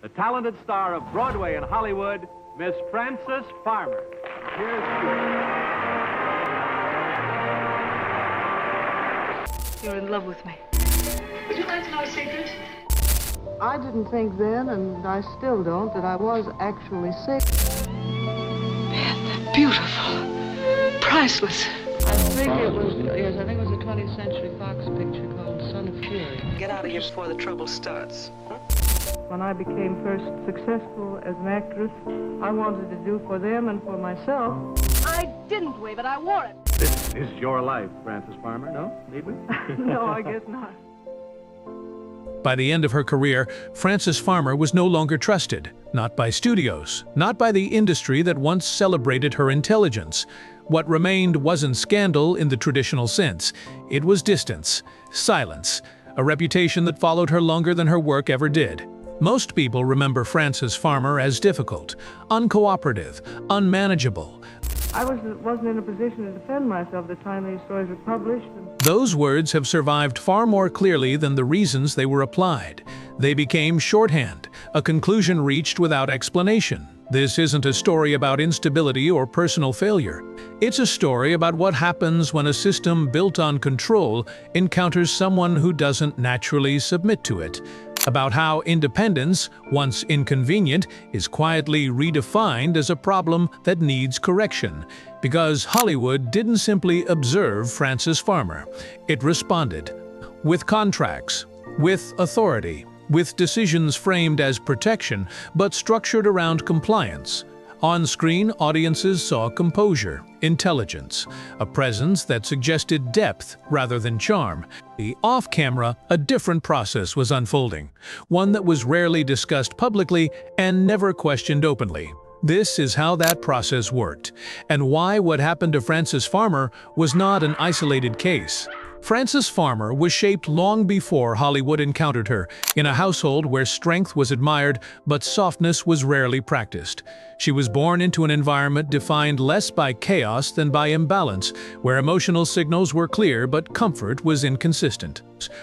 the talented star of Broadway and Hollywood, Miss Frances Farmer. Here's You're in love with me. Would you like to know a secret? I didn't think then, and I still don't, that I was actually sick. Man, beautiful. Priceless. I think it was a 20th Century Fox picture called Son of Fury. Get out of here before the trouble starts. When I became first successful as an actress, I wanted to do for them and for myself. I didn't wave it, I wore it. This is your life, Frances Farmer, no? Need we? No, I guess not. By the end of her career, Frances Farmer was no longer trusted, not by studios, not by the industry that once celebrated her intelligence. What remained wasn't scandal in the traditional sense. It was distance, silence, a reputation that followed her longer than her work ever did. Most people remember Frances Farmer as difficult, uncooperative, unmanageable. I wasn't in a position to defend myself the time these stories were published. Those words have survived far more clearly than the reasons they were applied. They became shorthand, a conclusion reached without explanation. This isn't a story about instability or personal failure. It's a story about what happens when a system built on control encounters someone who doesn't naturally submit to it. About how independence, once inconvenient, is quietly redefined as a problem that needs correction. Because Hollywood didn't simply observe Frances Farmer. It responded. With contracts, with authority, with decisions framed as protection, but structured around compliance. On screen, audiences saw composure, intelligence, a presence that suggested depth rather than charm. Off-camera, a different process was unfolding, one that was rarely discussed publicly and never questioned openly. This is how that process worked, and why what happened to Frances Farmer was not an isolated case. Frances Farmer was shaped long before Hollywood encountered her, in a household where strength was admired but softness was rarely practiced. She was born into an environment defined less by chaos than by imbalance, where emotional signals were clear but comfort was inconsistent.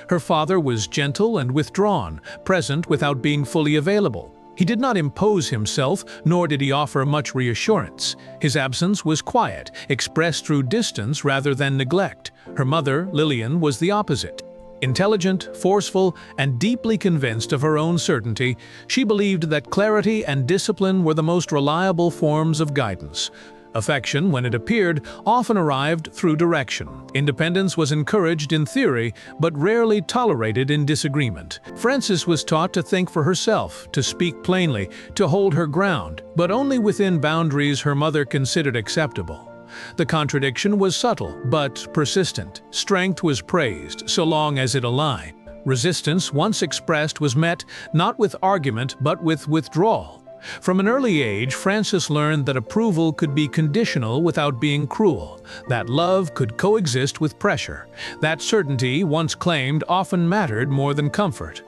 Her father was gentle and withdrawn, present without being fully available. He did not impose himself, nor did he offer much reassurance. His absence was quiet, expressed through distance rather than neglect. Her mother, Lillian, was the opposite. Intelligent, forceful, and deeply convinced of her own certainty, she believed that clarity and discipline were the most reliable forms of guidance. Affection, when it appeared, often arrived through direction. Independence was encouraged in theory, but rarely tolerated in disagreement. Frances was taught to think for herself, to speak plainly, to hold her ground, but only within boundaries her mother considered acceptable. The contradiction was subtle, but persistent. Strength was praised, so long as it aligned. Resistance, once expressed, was met not with argument, but with withdrawal. From an early age, Frances learned that approval could be conditional without being cruel, that love could coexist with pressure, that certainty, once claimed, often mattered more than comfort.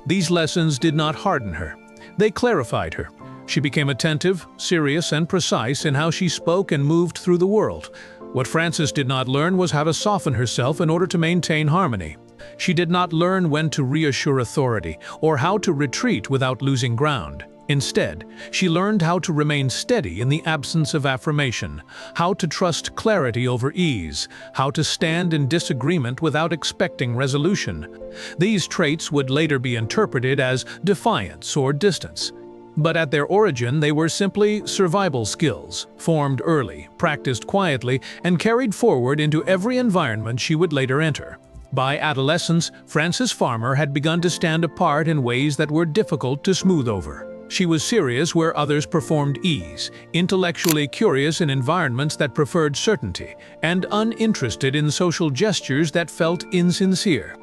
These lessons did not harden her. They clarified her. She became attentive, serious, and precise in how she spoke and moved through the world. What Frances did not learn was how to soften herself in order to maintain harmony. She did not learn when to reassure authority or how to retreat without losing ground. Instead, she learned how to remain steady in the absence of affirmation, how to trust clarity over ease, how to stand in disagreement without expecting resolution. These traits would later be interpreted as defiance or distance. But at their origin, they were simply survival skills, formed early, practiced quietly, and carried forward into every environment she would later enter. By adolescence, Frances Farmer had begun to stand apart in ways that were difficult to smooth over. She was serious where others performed ease, intellectually curious in environments that preferred certainty, and uninterested in social gestures that felt insincere.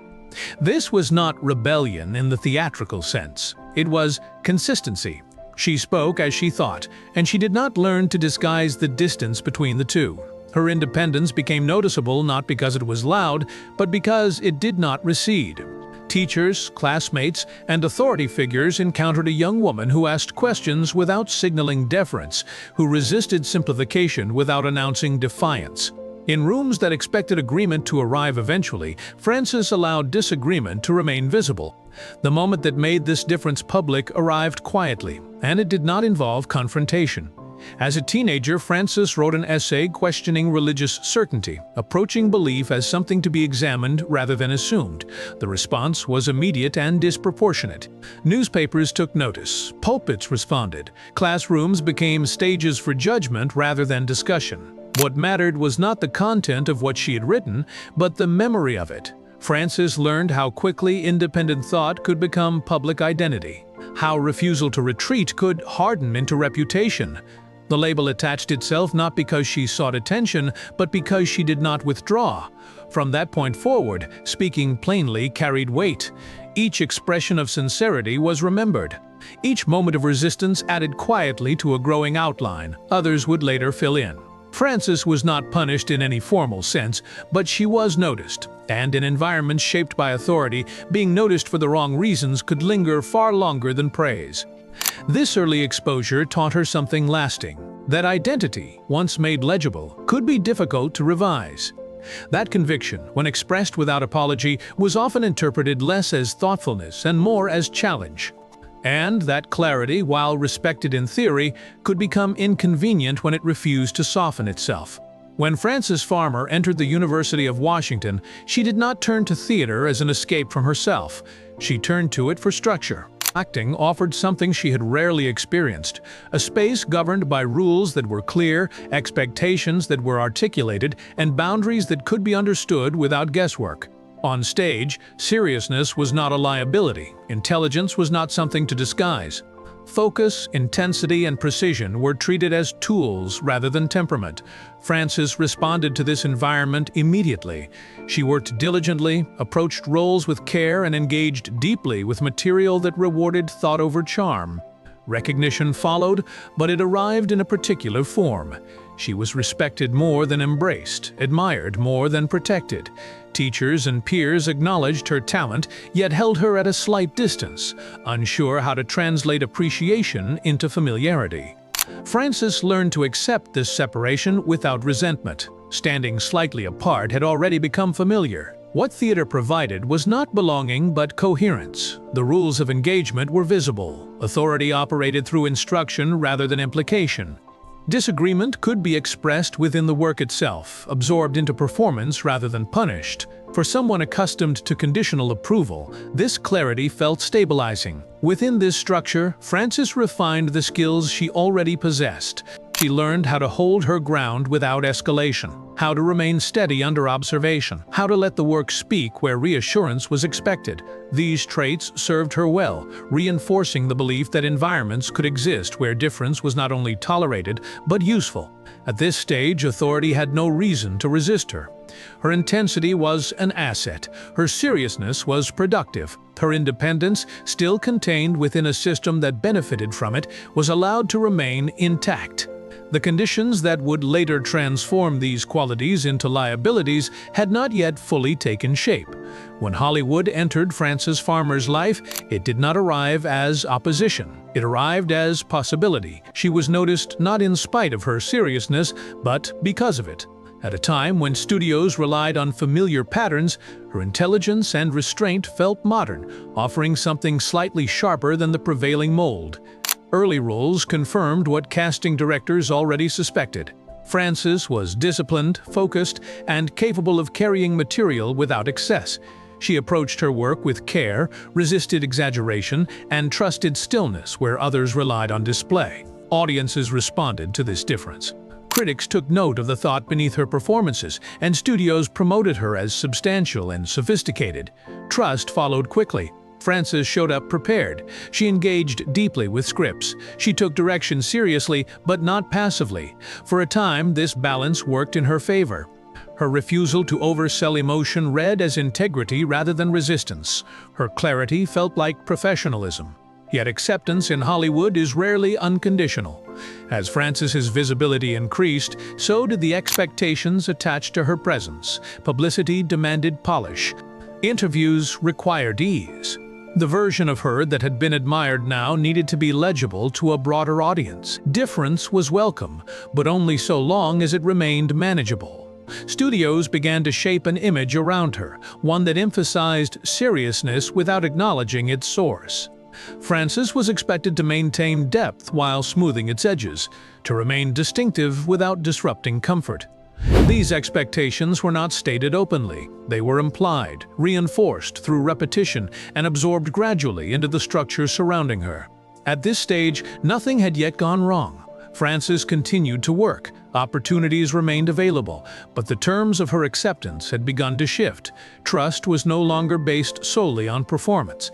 This was not rebellion in the theatrical sense. It was consistency. She spoke as she thought, and she did not learn to disguise the distance between the two. Her independence became noticeable not because it was loud, but because it did not recede. Teachers, classmates, and authority figures encountered a young woman who asked questions without signaling deference, who resisted simplification without announcing defiance. In rooms that expected agreement to arrive eventually, Frances allowed disagreement to remain visible. The moment that made this difference public arrived quietly, and it did not involve confrontation. As a teenager, Frances wrote an essay questioning religious certainty, approaching belief as something to be examined rather than assumed. The response was immediate and disproportionate. Newspapers took notice, pulpits responded, classrooms became stages for judgment rather than discussion. What mattered was not the content of what she had written, but the memory of it. Frances learned how quickly independent thought could become public identity, how refusal to retreat could harden into reputation. The label attached itself not because she sought attention, but because she did not withdraw. From that point forward, speaking plainly carried weight. Each expression of sincerity was remembered. Each moment of resistance added quietly to a growing outline. Others would later fill in. Frances was not punished in any formal sense, but she was noticed. And in environments shaped by authority, being noticed for the wrong reasons could linger far longer than praise. This early exposure taught her something lasting, that identity, once made legible, could be difficult to revise. That conviction, when expressed without apology, was often interpreted less as thoughtfulness and more as challenge. And that clarity, while respected in theory, could become inconvenient when it refused to soften itself. When Frances Farmer entered the University of Washington, she did not turn to theater as an escape from herself. She turned to it for structure. Acting offered something she had rarely experienced, a space governed by rules that were clear, expectations that were articulated, and boundaries that could be understood without guesswork. On stage, seriousness was not a liability. Intelligence was not something to disguise. Focus, intensity, and precision were treated as tools rather than temperament. Frances responded to this environment immediately. She worked diligently, approached roles with care, and engaged deeply with material that rewarded thought over charm. Recognition followed, but it arrived in a particular form. She was respected more than embraced, admired more than protected. Teachers and peers acknowledged her talent, yet held her at a slight distance, unsure how to translate appreciation into familiarity. Frances learned to accept this separation without resentment. Standing slightly apart had already become familiar. What theater provided was not belonging but coherence. The rules of engagement were visible. Authority operated through instruction rather than implication. Disagreement could be expressed within the work itself, absorbed into performance rather than punished. For someone accustomed to conditional approval, this clarity felt stabilizing. Within this structure, Frances refined the skills she already possessed. She learned how to hold her ground without escalation, how to remain steady under observation, how to let the work speak where reassurance was expected. These traits served her well, reinforcing the belief that environments could exist where difference was not only tolerated, but useful. At this stage, authority had no reason to resist her. Her intensity was an asset. Her seriousness was productive. Her independence, still contained within a system that benefited from it, was allowed to remain intact. The conditions that would later transform these qualities into liabilities had not yet fully taken shape. When Hollywood entered Frances Farmer's life, it did not arrive as opposition. It arrived as possibility. She was noticed not in spite of her seriousness, but because of it. At a time when studios relied on familiar patterns, her intelligence and restraint felt modern, offering something slightly sharper than the prevailing mold. Early roles confirmed what casting directors already suspected. Frances was disciplined, focused, and capable of carrying material without excess. She approached her work with care, resisted exaggeration, and trusted stillness where others relied on display. Audiences responded to this difference. Critics took note of the thought beneath her performances, and studios promoted her as substantial and sophisticated. Trust followed quickly. Frances showed up prepared. She engaged deeply with scripts. She took direction seriously, but not passively. For a time, this balance worked in her favor. Her refusal to oversell emotion read as integrity rather than resistance. Her clarity felt like professionalism. Yet acceptance in Hollywood is rarely unconditional. As Frances's visibility increased, so did the expectations attached to her presence. Publicity demanded polish. Interviews required ease. The version of her that had been admired now needed to be legible to a broader audience. Difference was welcome, but only so long as it remained manageable. Studios began to shape an image around her, one that emphasized seriousness without acknowledging its source. Frances was expected to maintain depth while smoothing its edges, to remain distinctive without disrupting comfort. These expectations were not stated openly. They were implied, reinforced through repetition, and absorbed gradually into the structure surrounding her. At this stage, nothing had yet gone wrong. Frances continued to work. Opportunities remained available, but the terms of her acceptance had begun to shift. Trust was no longer based solely on performance.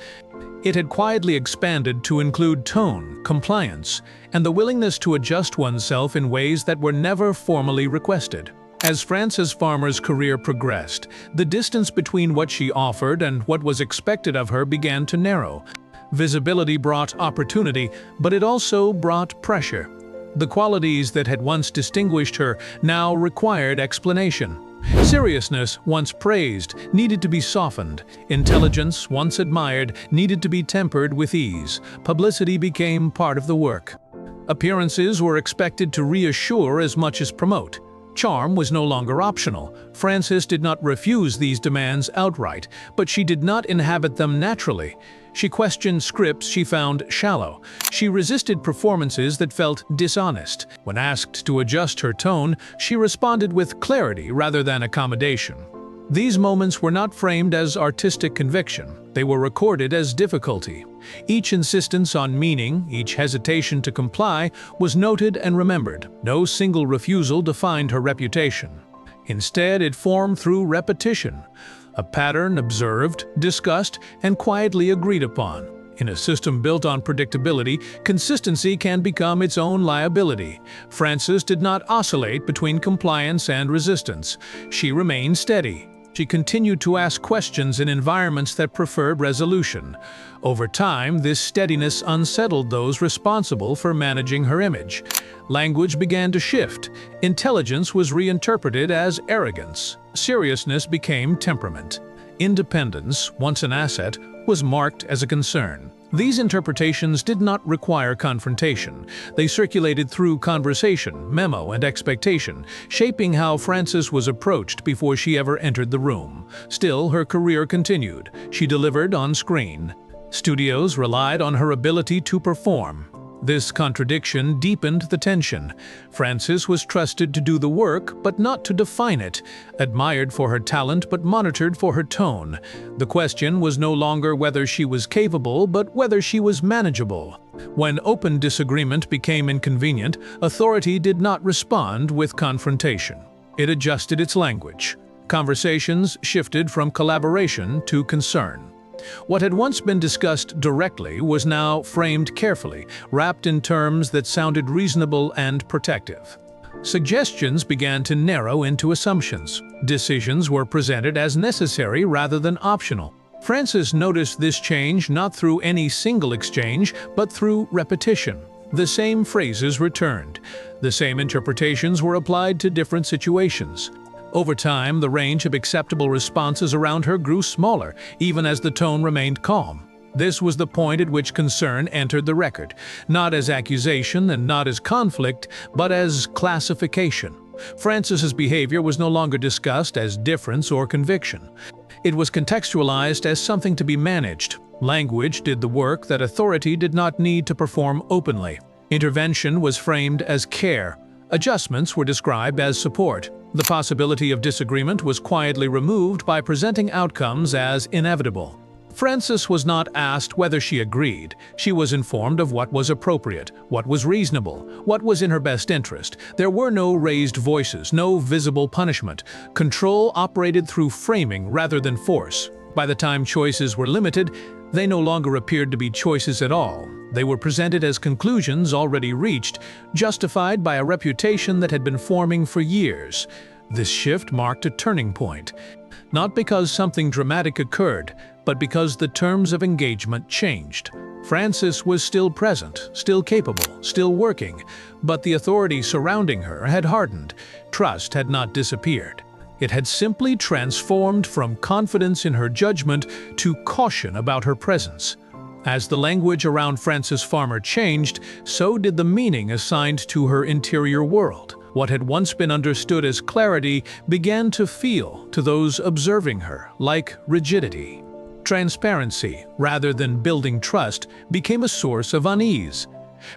It had quietly expanded to include tone, compliance, and the willingness to adjust oneself in ways that were never formally requested. As Frances Farmer's career progressed, the distance between what she offered and what was expected of her began to narrow. Visibility brought opportunity, but it also brought pressure. The qualities that had once distinguished her now required explanation. Seriousness, once praised, needed to be softened. Intelligence, once admired, needed to be tempered with ease. Publicity became part of the work. Appearances were expected to reassure as much as promote. Charm was no longer optional. Frances did not refuse these demands outright, but she did not inhabit them naturally. She questioned scripts she found shallow. She resisted performances that felt dishonest. When asked to adjust her tone, she responded with clarity rather than accommodation. These moments were not framed as artistic conviction. They were recorded as difficulty. Each insistence on meaning, each hesitation to comply, was noted and remembered. No single refusal defined her reputation. Instead, it formed through repetition. A pattern observed, discussed, and quietly agreed upon. In a system built on predictability, consistency can become its own liability. Frances did not oscillate between compliance and resistance. She remained steady. She continued to ask questions in environments that preferred resolution. Over time, this steadiness unsettled those responsible for managing her image. Language began to shift. Intelligence was reinterpreted as arrogance. Seriousness became temperament. Independence, once an asset, was marked as a concern. These interpretations did not require confrontation. They circulated through conversation, memo, and expectation, shaping how Frances was approached before she ever entered the room. Still, her career continued. She delivered on screen. Studios relied on her ability to perform. This contradiction deepened the tension. Frances was trusted to do the work, but not to define it, admired for her talent, but monitored for her tone. The question was no longer whether she was capable, but whether she was manageable. When open disagreement became inconvenient, authority did not respond with confrontation. It adjusted its language. Conversations shifted from collaboration to concern. What had once been discussed directly was now framed carefully, wrapped in terms that sounded reasonable and protective. Suggestions began to narrow into assumptions. Decisions were presented as necessary rather than optional. Frances noticed this change not through any single exchange, but through repetition. The same phrases returned. The same interpretations were applied to different situations. Over time, the range of acceptable responses around her grew smaller, even as the tone remained calm. This was the point at which concern entered the record, not as accusation and not as conflict, but as classification. Frances's behavior was no longer discussed as difference or conviction. It was contextualized as something to be managed. Language did the work that authority did not need to perform openly. Intervention was framed as care. Adjustments were described as support. The possibility of disagreement was quietly removed by presenting outcomes as inevitable. Frances was not asked whether she agreed. She was informed of what was appropriate, what was reasonable, what was in her best interest. There were no raised voices, no visible punishment. Control operated through framing rather than force. By the time choices were limited, they no longer appeared to be choices at all. They were presented as conclusions already reached, justified by a reputation that had been forming for years. This shift marked a turning point, not because something dramatic occurred, but because the terms of engagement changed. Frances was still present, still capable, still working, but the authority surrounding her had hardened. Trust had not disappeared. It had simply transformed from confidence in her judgment to caution about her presence. As the language around Frances Farmer changed, so did the meaning assigned to her interior world. What had once been understood as clarity began to feel, to those observing her, like rigidity. Transparency, rather than building trust, became a source of unease.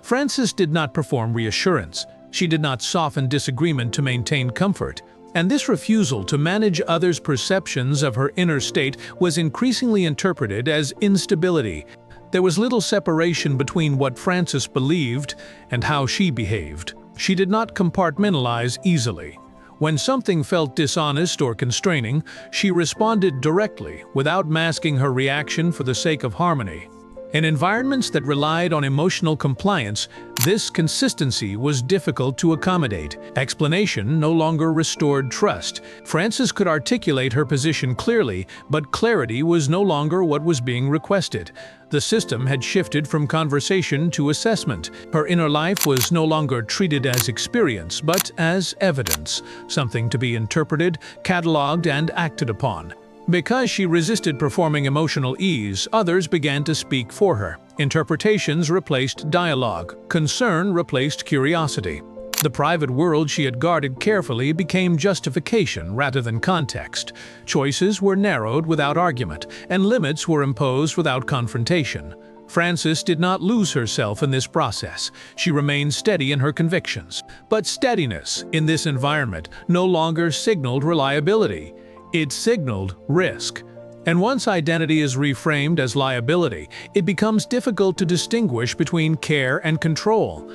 Frances did not perform reassurance. She did not soften disagreement to maintain comfort. And this refusal to manage others' perceptions of her inner state was increasingly interpreted as instability. There was little separation between what Frances believed and how she behaved. She did not compartmentalize easily. When something felt dishonest or constraining, she responded directly, without masking her reaction for the sake of harmony. In environments that relied on emotional compliance, this consistency was difficult to accommodate. Explanation no longer restored trust. Frances could articulate her position clearly, but clarity was no longer what was being requested. The system had shifted from conversation to assessment. Her inner life was no longer treated as experience, but as evidence, something to be interpreted, catalogued, and acted upon. Because she resisted performing emotional ease, others began to speak for her. Interpretations replaced dialogue. Concern replaced curiosity. The private world she had guarded carefully became justification rather than context. Choices were narrowed without argument, and limits were imposed without confrontation. Frances did not lose herself in this process. She remained steady in her convictions. But steadiness, in this environment, no longer signaled reliability. It signaled risk. And once identity is reframed as liability, it becomes difficult to distinguish between care and control.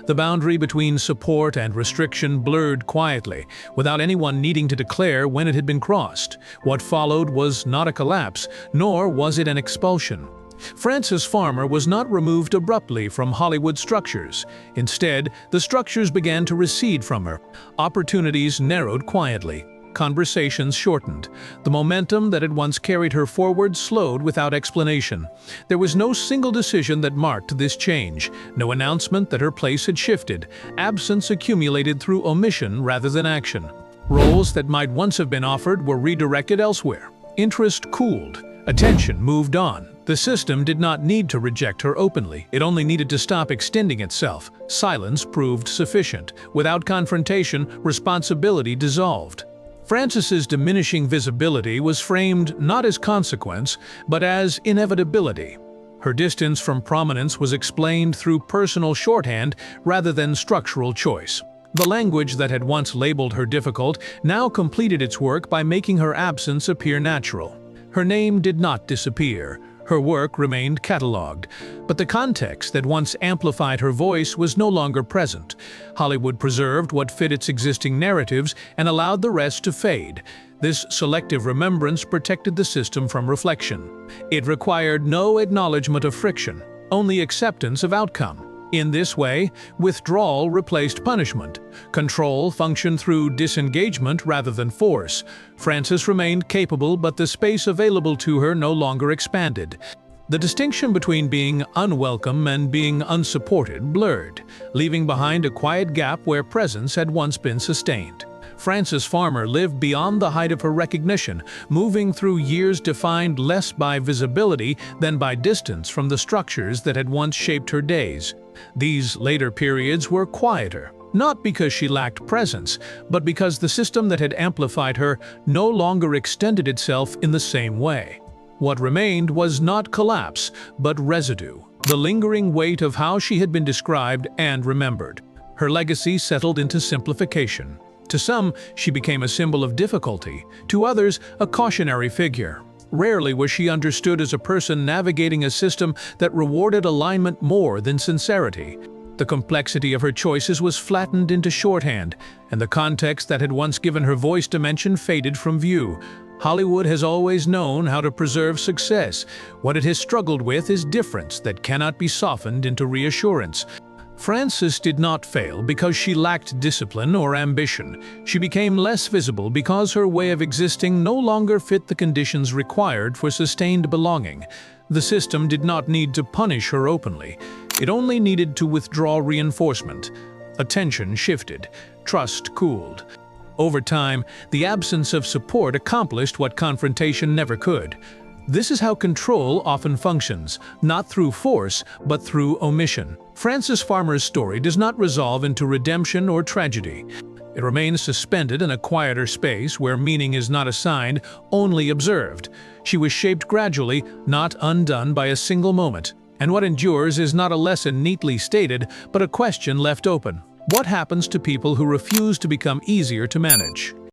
The boundary between support and restriction blurred quietly, without anyone needing to declare when it had been crossed. What followed was not a collapse, nor was it an expulsion. Frances Farmer was not removed abruptly from Hollywood structures. Instead, the structures began to recede from her. Opportunities narrowed quietly. Conversations shortened. The momentum that had once carried her forward slowed without explanation. There was no single decision that marked this change, no announcement that her place had shifted. Absence accumulated through omission rather than action. Roles that might once have been offered were redirected elsewhere. Interest cooled. Attention moved on. The system did not need to reject her openly. It only needed to stop extending itself. Silence proved sufficient. Without confrontation, responsibility dissolved. Frances's diminishing visibility was framed not as consequence, but as inevitability. Her distance from prominence was explained through personal shorthand rather than structural choice. The language that had once labeled her difficult now completed its work by making her absence appear natural. Her name did not disappear. Her work remained catalogued, but the context that once amplified her voice was no longer present. Hollywood preserved what fit its existing narratives and allowed the rest to fade. This selective remembrance protected the system from reflection. It required no acknowledgement of friction, only acceptance of outcome. In this way, withdrawal replaced punishment. Control functioned through disengagement rather than force. Frances remained capable, but the space available to her no longer expanded. The distinction between being unwelcome and being unsupported blurred, leaving behind a quiet gap where presence had once been sustained. Frances Farmer lived beyond the height of her recognition, moving through years defined less by visibility than by distance from the structures that had once shaped her days. These later periods were quieter, not because she lacked presence, but because the system that had amplified her no longer extended itself in the same way. What remained was not collapse, but residue, the lingering weight of how she had been described and remembered. Her legacy settled into simplification. To some, she became a symbol of difficulty. To others, a cautionary figure. Rarely was she understood as a person navigating a system that rewarded alignment more than sincerity. The complexity of her choices was flattened into shorthand, and the context that had once given her voice dimension faded from view. Hollywood has always known how to preserve success. What it has struggled with is difference that cannot be softened into reassurance. Frances did not fail because she lacked discipline or ambition. She became less visible because her way of existing no longer fit the conditions required for sustained belonging. The system did not need to punish her openly. It only needed to withdraw reinforcement. Attention shifted. Trust cooled. Over time, the absence of support accomplished what confrontation never could. This is how control often functions, not through force, but through omission. Frances Farmer's story does not resolve into redemption or tragedy. It remains suspended in a quieter space where meaning is not assigned, only observed. She was shaped gradually, not undone by a single moment. And what endures is not a lesson neatly stated, but a question left open. What happens to people who refuse to become easier to manage?